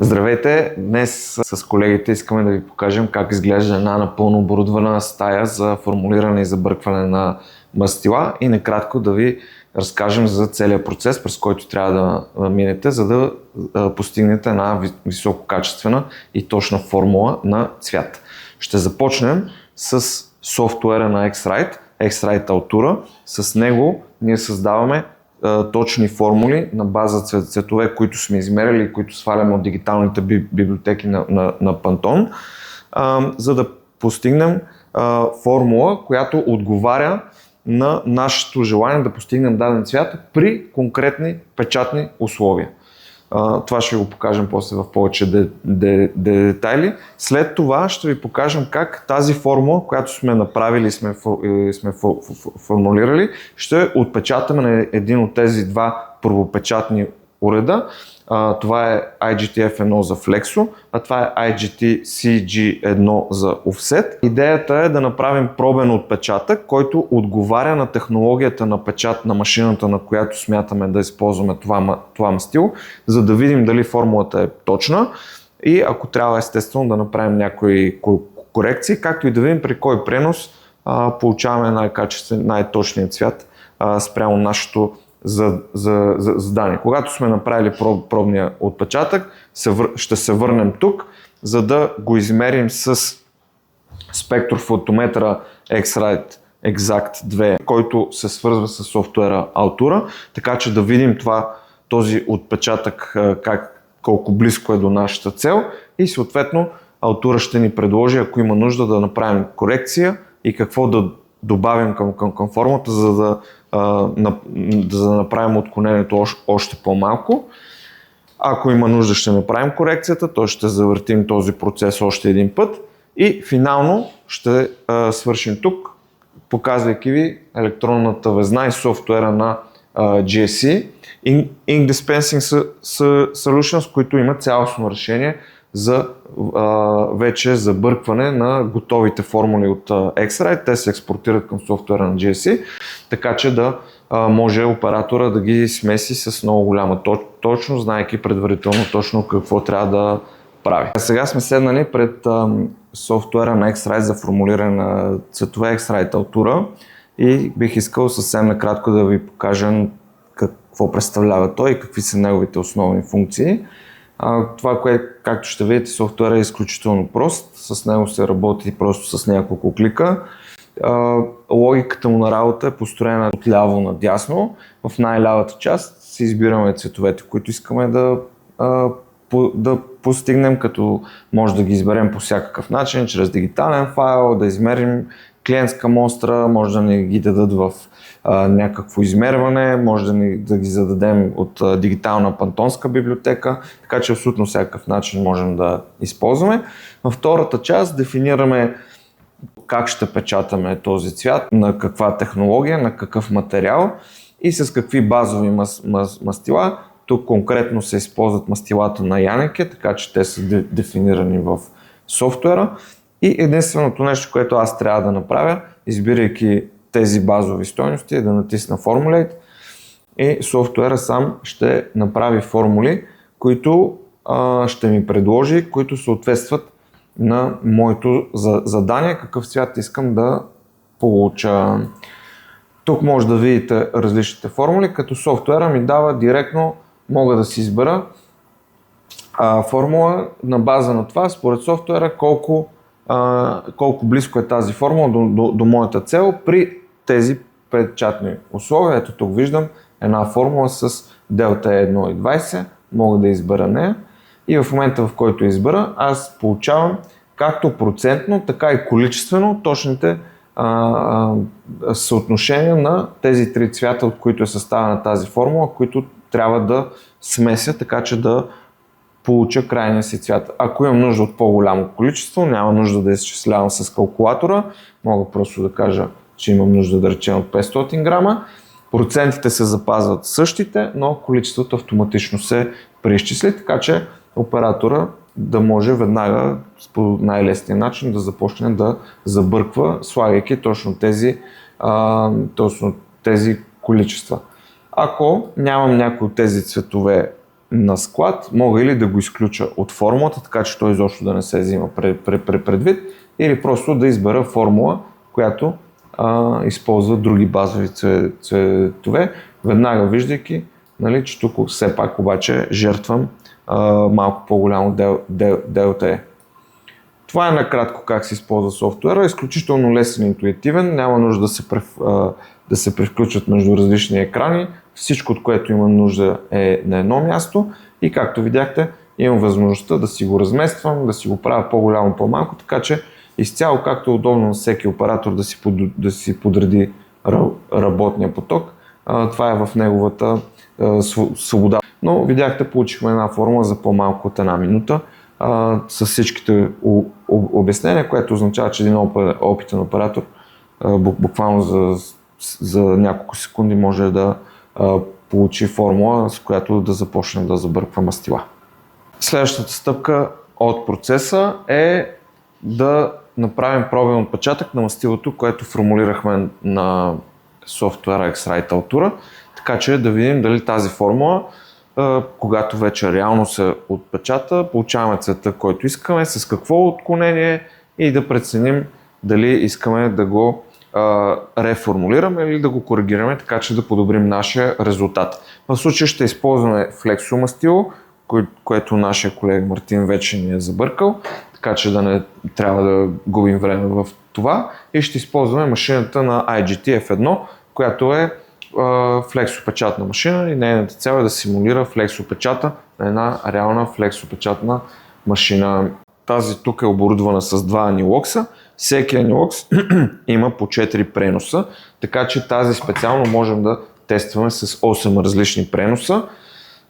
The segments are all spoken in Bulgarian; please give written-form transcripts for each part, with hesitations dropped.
Здравейте! Днес с колегите искаме да ви покажем как изглежда една напълно оборудвана стая за формулиране и забъркване на мастила и накратко да ви разкажем за целият процес, през който трябва да минете, за да постигнете една висококачествена и точна формула на цвят. Ще започнем с софтуера на X-Rite Altura. С него ние създаваме точни формули на база цветове, които сме измерили и които сваляме от дигиталните библиотеки на Pantone, за да постигнем формула, която отговаря на нашето желание да постигнем даден цвят при конкретни печатни условия. Това ще ви го покажем после в повече детайли. След това ще ви покажем как тази формула, която сме направили и сме формулирали, ще отпечатаме на един от тези два първопечатни уреда. Това е IGTF1 за Flexo, а това е IGT-CG1 за Offset. Идеята е да направим пробен отпечатък, който отговаря на технологията на печат на машината, на която смятаме да използваме това мастило, за да видим дали формулата е точна и ако трябва естествено да направим някои корекции, както и да видим при кой пренос получаваме най-точния цвят спрямо нашето задание. Когато сме направили пробния отпечатък, ще се върнем тук, за да го измерим с спектрофотометъра X-Rite Exact 2, който се свързва с софтуера Altura, така че да видим този отпечатък колко близко е до нашата цел и съответно Altura ще ни предложи, ако има нужда, да направим корекция и какво да добавим към формата, за да направим отклонението още по-малко. Ако има нужда, ще направим корекцията, то ще завъртим този процес още един път и финално ще свършим тук, показвайки ви електронната везна и софтуера на GSC Ink Dispensing Solutions, които имат цялостно решение за вече забъркване на готовите формули от X-Rite. Те се експортират към софтуера на GSC, така че да може оператора да ги смеси с много голяма точност, знаейки предварително точно какво трябва да прави. Сега сме седнали пред софтуера на X-Rite за формулиране на цветове X-Rite Altura и бих искал съвсем накратко да ви покажа какво представлява той и какви са неговите основни функции. Това, както ще видите, софтуерът е изключително прост. С него се работи просто с няколко клика. Логиката му на работа е построена от ляво надясно. В най-лявата част си избираме цветовете, които искаме да постигнем, като може да ги изберем по всякакъв начин, чрез дигитален файл, да измерим клиентска мостра, може да ни ги дадат в някакво измерване, може да ги зададем от дигитална пантонска библиотека, така че абсолютно всякакъв начин можем да използваме. Във втората част дефинираме как ще печатаме този цвят, на каква технология, на какъв материал и с какви базови мастила. Тук конкретно се използват мастилата на Янеке, така че те са дефинирани в софтуера. И единственото нещо, което аз трябва да направя, избирайки тези базови стойности, е да натисна Formulate и софтуера сам ще направи формули, които ще ми предложи, които съответстват на моето задание, какъв цвят искам да получа. Тук може да видите различните формули, като софтуера ми дава директно, мога да си избера формула на база на това, според софтуера, колко близко е тази формула до моята цел при тези печатни условия. Ето тук виждам една формула с делта 1,20, мога да избера нея и в момента, в който избера, аз получавам както процентно, така и количествено точните съотношения на тези три цвята, от които е съставена тази формула, които трябва да смеся, така че да получа крайния си цвят. Ако имам нужда от по-голямо количество, няма нужда да изчислявам с калкулатора, мога просто да кажа, че имам нужда да речем от 500 грама. Процентите се запазват същите, но количеството автоматично се преизчисли, така че оператора да може веднага по най-лесния начин да започне да забърква, слагайки точно тези количества. Ако нямам някои от тези цветове на склад, мога или да го изключа от формулата, така че той изобщо да не се взима предвид, или просто да избера формула, която използва други базови цветове, веднага виждайки, нали, че тук все пак обаче жертвам малко по-голямо делта E. Това е накратко как се използва софтуера, изключително лесен и интуитивен, няма нужда да се превключват между различни екрани, всичко от което има нужда е на едно място и както видяхте имам възможността да си го размествам, да си го правя по-голямо, по-малко, така че изцяло както е удобно на всеки оператор да си подреди работния поток, това е в неговата свобода. Но видяхте, получихме една формула за по-малко от една минута с всичките обяснения, което означава, че един опитен оператор буквално за няколко секунди може да получи формула, с която да започне да забърква мастила. Следващата стъпка от процеса е да направим пробен отпечатък на мастилото, което формулирахме на софтуера X-Rite Altura, така че да видим дали тази формула, когато вече реално се отпечата, получаваме цвета, който искаме, с какво отклонение и да преценим дали искаме да го реформулираме или да го коригираме, така че да подобрим нашия резултат. В случая ще използваме флексомастило, което нашия колега Мартин вече ни е забъркал, така че да не трябва да губим време в това и ще използваме машината на IGT F1, която е флексопечатна машина и нейната цел е да симулира флексопечата на една реална флексопечатна машина. Тази тук е оборудвана с два анилокса. Всеки анилокс има по 4 преноса, така че тази специално можем да тестваме с 8 различни преноса,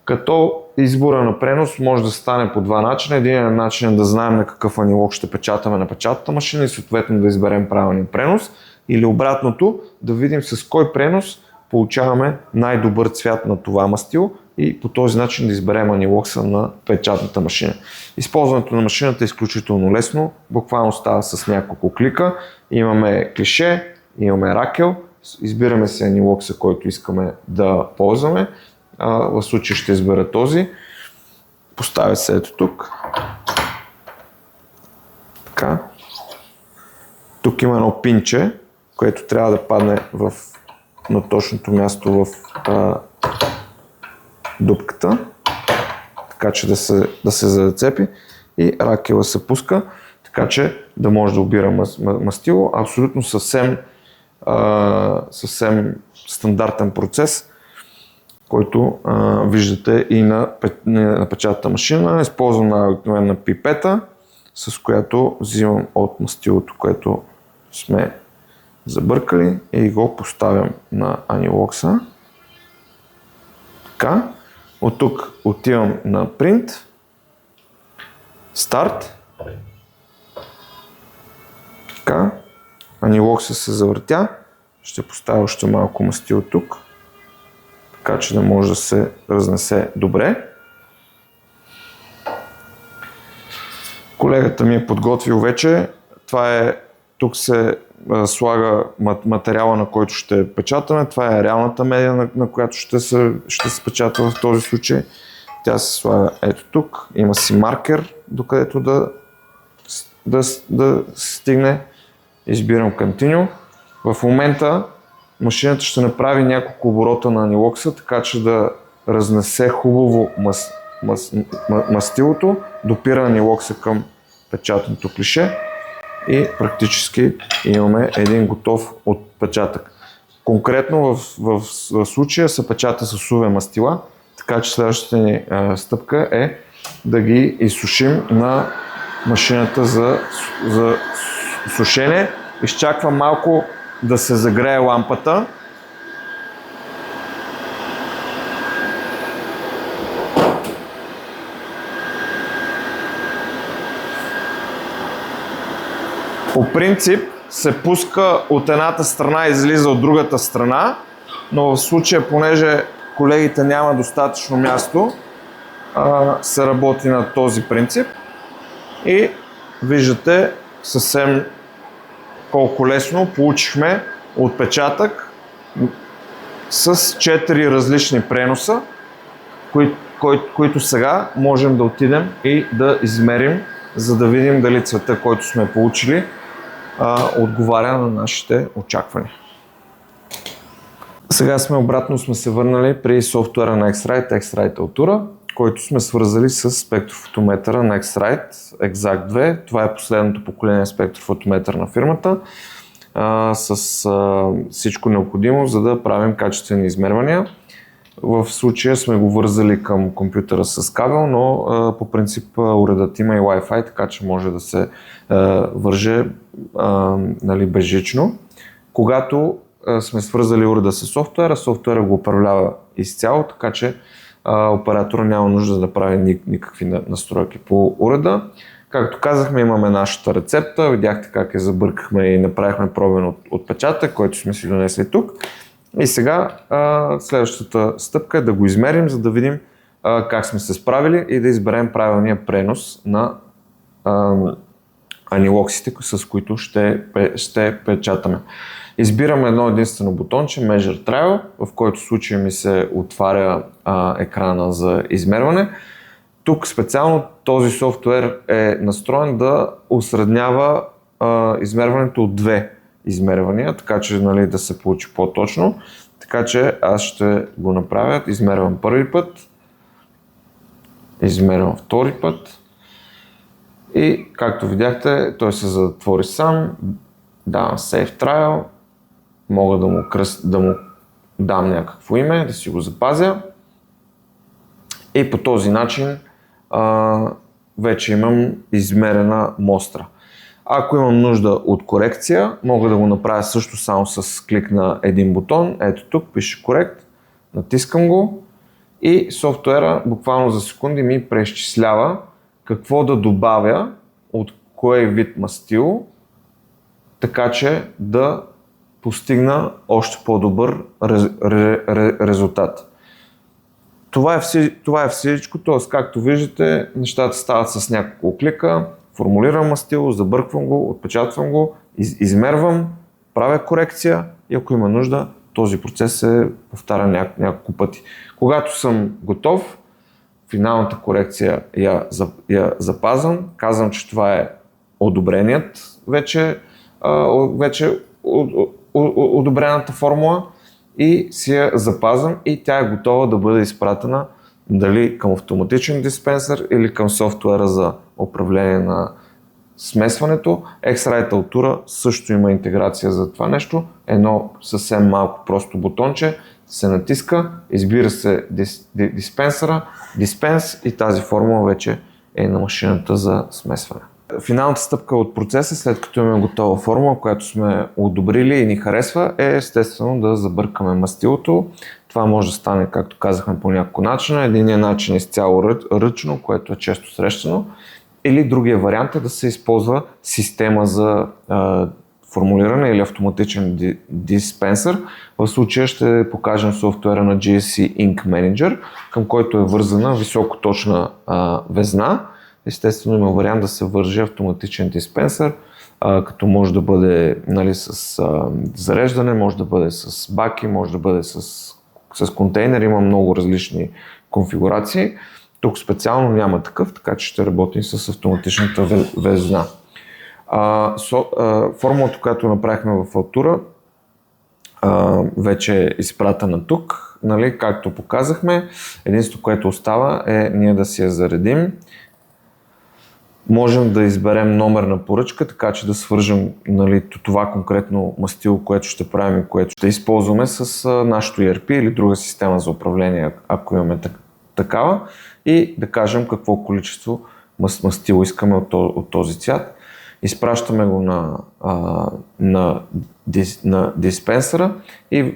като избора на пренос може да стане по два начина. Един начин е да знаем на какъв анилок ще печатаме на печатната машина и съответно да изберем правилния пренос, или обратното, да видим с кой пренос получаваме най-добър цвят на това мастило и по този начин да изберем анилокса на печатната машина. Използването на машината е изключително лесно, буквално става с няколко клика. Имаме клише, имаме ракел, избираме си анилокса, който искаме да ползваме. В случая ще избера този. Поставя се ето тук. Така. Тук има едно пинче, което трябва да падне на точното място в дупката, така че да се зацепи и ракела се пуска, така че да може да обира мастило. Абсолютно съвсем стандартен процес, който виждате и на печатната машина. Използвам на обикновена пипета, с която взимам от мастилото, което сме забъркали и го поставям на анилокса. Така. От тук отивам на Print, Start. Така. Анилокса се завъртя. Ще поставя още малко мастило тук, така че да може да се разнесе добре. Колегата ми е подготвил вече. Тук се слага материала, на който ще печатаме. Това е реалната медия, на която ще се печата в този случай. Тя се слага ето тук. Има си маркер, докъдето да стигне. Избирам Continue. В момента машината ще направи няколко оборота на анилокса, така че да разнесе хубаво мастилото, допира анилокса към печатното клише и практически имаме един готов отпечатък. Конкретно в случая се печата с UV мастила, така че следващата ни стъпка е да ги изсушим на машината за сушене. Изчаквам малко да се загрее лампата. По принцип се пуска от едната страна и излиза от другата страна, но в случая, понеже колегите няма достатъчно място, се работи на този принцип и виждате съвсем колко лесно получихме отпечатък с 4 различни преноса, които сега можем да отидем и да измерим, за да видим дали цвета, който сме получили, отговаря на нашите очаквания. Сега сме се върнали при софтуера на X-Rite, X-Rite Altura, който сме свързали с спектрофотометъра на X-Rite Exact 2. Това е последното поколение спектрофотометър на фирмата, с всичко необходимо, за да правим качествени измервания. В случая сме го вързали към компютъра с кабел, но по принцип уредът има и Wi-Fi, така че може да се върже безжично. Когато сме свързали уреда с софтуера го управлява изцяло, така че оператора няма нужда да прави никакви настройки по уреда. Както казахме, имаме нашата рецепта, видяхте как я забъркахме и направихме пробен отпечатък, който сме си донесли тук. И сега следващата стъпка е да го измерим, за да видим как сме се справили и да изберем правилния пренос на анилоксите, с които ще печатаме. Избираме едно единствено бутонче Measure Trial, в който случай ми се отваря екрана за измерване. Тук специално този софтуер е настроен да осреднява измерването от две измервания, така че да се получи по-точно. Така че аз ще го направя. Измервам първи път, измервам втори път и както видяхте, той се затвори сам. Давам Save Trial, мога да му дам някакво име, да си го запазя и по този начин вече имам измерена мостра. Ако имам нужда от корекция, мога да го направя също само с клик на един бутон. Ето тук пише Correct, натискам го и софтуера буквално за секунди ми преизчислява какво да добавя от кой вид мастило, така че да постигна още по-добър резултат. Това е всичко, т.е. както виждате, нещата стават с няколко клика. Формулирам мастило, забърквам го, отпечатвам го, измервам, правя корекция и ако има нужда, този процес се повтаря няколко пъти. Когато съм готов, финалната корекция я запазвам, казвам, че това е одобреният вече одобрената формула и си я запазвам и тя е готова да бъде изпратена дали към автоматичен диспенсър или към софтуера за управление на смесването. X-Rite Altura също има интеграция за това нещо. Едно съвсем малко просто бутонче се натиска, избира се диспенсъра, диспенс и тази формула вече е на машината за смесване. Финалната стъпка от процеса, след като имаме готова формула, която сме одобрили и ни харесва, е естествено да забъркаме мастилото. Това може да стане, както казахме, по няколко начина. Единият начин е изцяло ръчно, което е често срещано. Или другия вариант е да се използва система за формулиране или автоматичен диспенсър. В случая ще покажем софтуера на GSC Ink Manager, към който е вързана високоточна везна. Естествено има вариант да се върже автоматичен диспенсър, като може да бъде с зареждане, може да бъде с баки, може да бъде с контейнер, има много различни конфигурации. Тук специално няма такъв, така че ще работим с автоматичната везна. Формулата, която направихме в Altura, вече е изпратена тук, както показахме. Единството, което остава е ние да си я заредим. Можем да изберем номер на поръчка, така че да свържем това конкретно мастило, което ще правим и което ще използваме с нашото ERP или друга система за управление, ако имаме такава, и да кажем какво количество мастило искаме от този цвят. Изпращаме го на диспенсъра и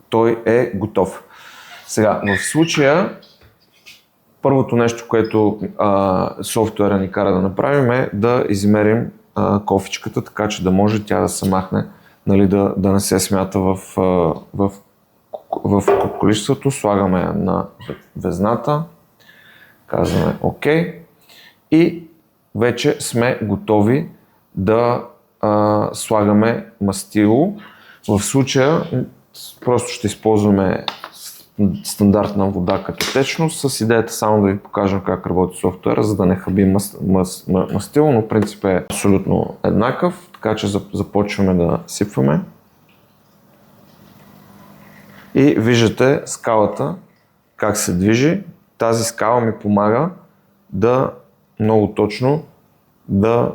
той е готов. Сега, в случая първото нещо, което софтуера ни кара да направим, е да измерим кофичката, така че да може тя да се махне, да не се смята в количеството. Слагаме на везната, казваме ОК и вече сме готови да слагаме мастило. В случая просто ще използваме стандартна вода като течност, с идеята само да ви покажем как работи софтуера, за да не хаби мастило, но принцип е абсолютно еднакъв, така че започваме да сипваме. И виждате скалата как се движи. Тази скала ми помага да много точно да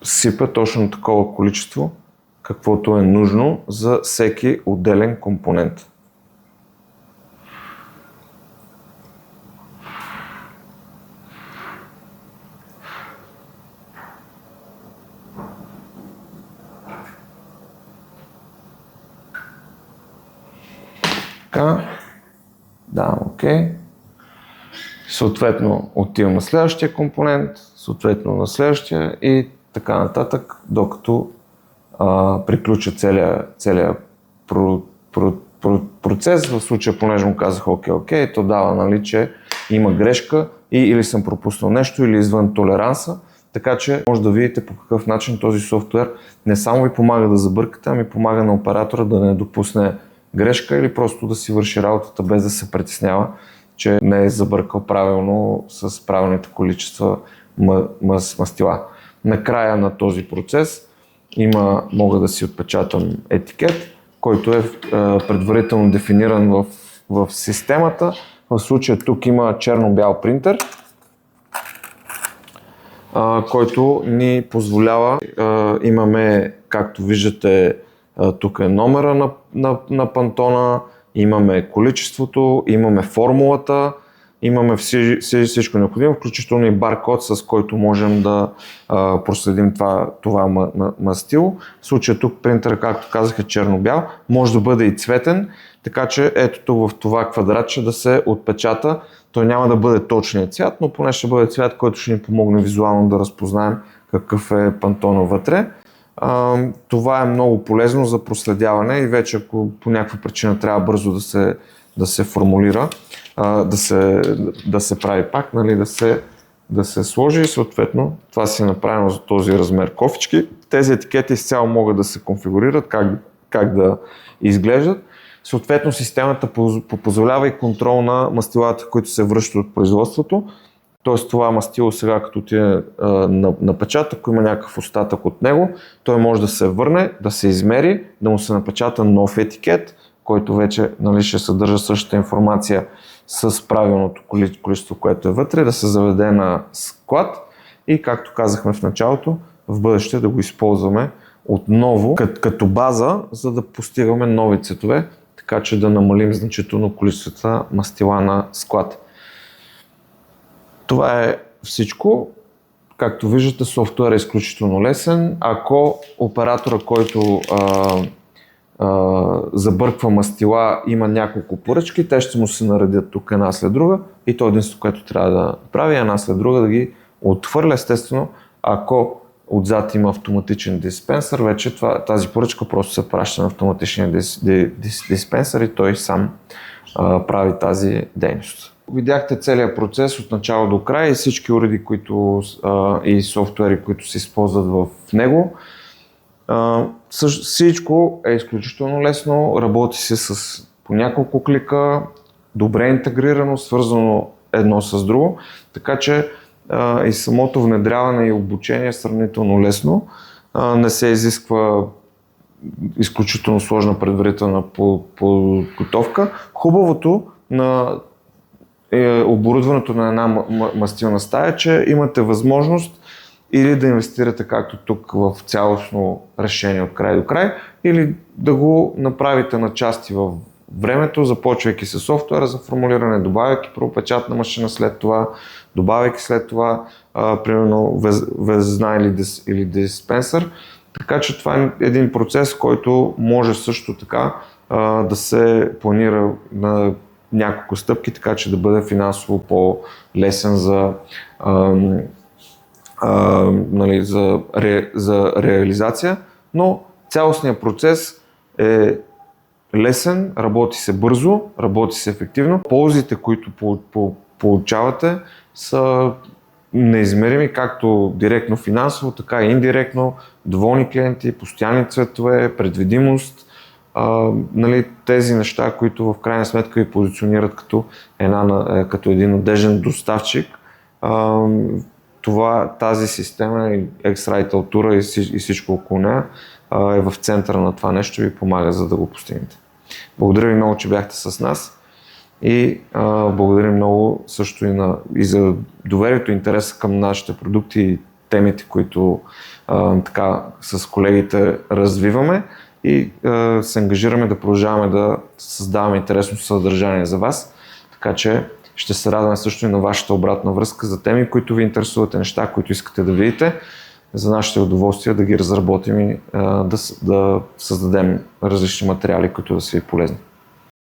сипя точно такова количество, каквото е нужно за всеки отделен компонент. Така, да, окей. Съответно отивам на следващия компонент, съответно на следващия и така нататък, докато приключа целият процес. В случая, понеже му казах окей, то дава, нали, че има грешка или съм пропуснал нещо, или извън толеранса, така че може да видите по какъв начин този софтуер не само ви помага да забъркате, ами помага на оператора да не допусне грешка или просто да си върши работата без да се притеснява, че не е забъркал правилно с правилните количества мастила. Накрая на този процес мога да си отпечатам етикет, който е предварително дефиниран в системата. В случая тук има черно-бял принтер, който ни позволява, имаме, както виждате, тук е номера на пантона, имаме количеството, имаме формулата, имаме всичко необходимо, включително и баркод, с който можем да проследим това мастило. В случая тук принтера, както казах, е черно-бял, може да бъде и цветен, така че ето тук в това квадратче да се отпечата. Той няма да бъде точният цвят, но поне ще бъде цвят, който ще ни помогне визуално да разпознаем какъв е пантона вътре. Това е много полезно за проследяване и вече ако по някаква причина трябва бързо да се формулира, да се прави пак, нали, да се сложи и съответно това си е направено за този размер кофички. Тези етикети изцяло могат да се конфигурират, как да изглеждат. Съответно системата позволява и контрол на мастилата, които се връщат от производството. Т.е. това мастило сега, като отиде на печат, ако има някакъв остатък от него, той може да се върне, да се измери, да му се напечата нов етикет, който вече, нали, ще съдържа същата информация с правилното количество, което е вътре, да се заведе на склад и, както казахме в началото, в бъдеще да го използваме отново като база, за да постигаме нови цветове, така че да намалим значително количеството мастила на склад. Това е всичко. Както виждате, софтуер е изключително лесен. Ако оператора, който забърква мастила, има няколко поръчки, те ще му се наредят тук една след друга и то единството, което трябва да прави, една след друга да ги отхвърля. Естествено, ако отзад има автоматичен диспенсър, вече тази поръчка просто се праща на автоматичния диспенсър и той сам прави тази дейност. Видяхте целият процес от начало до край и всички уреди и софтуери, които се използват в него. Всичко е изключително лесно, работи се по няколко клика, добре интегрирано, свързано едно с друго, така че и самото внедряване и обучение е сравнително лесно. Не се изисква изключително сложна предварителна подготовка. Хубавото на оборудването на една мастилна стая, че имате възможност или да инвестирате както тук в цялостно решение от край до край, или да го направите на части във времето, започвайки с софтуера за формулиране, добавяйки пробопечатна машина след това, добавяйки след това примерно везна или диспенсър. Така че това е един процес, който може също така да се планира на няколко стъпки, така че да бъде финансово по-лесен за реализация, но цялостният процес е лесен, работи се бързо, работи се ефективно. Ползите, които получавате, са неизмерими, както директно финансово, така и индиректно, доволни клиенти, постоянни цветове, предвидимост, Нали, тези неща, които в крайна сметка ви позиционират като един надежден доставчик, тази система и X-Rite Altura и всичко около нея е в центъра на това нещо и ви помага, за да го постигнете. Благодаря ви много, че бяхте с нас и благодаря много също и за доверието и интереса към нашите продукти и темите, които така с колегите развиваме и се ангажираме да продължаваме да създаваме интересно съдържание за вас, така че ще се радваме също и на вашата обратна връзка за теми, които ви интересуват, неща, които искате да видите. За нашите удоволствия да ги разработим и да създадем различни материали, които да са ви полезни.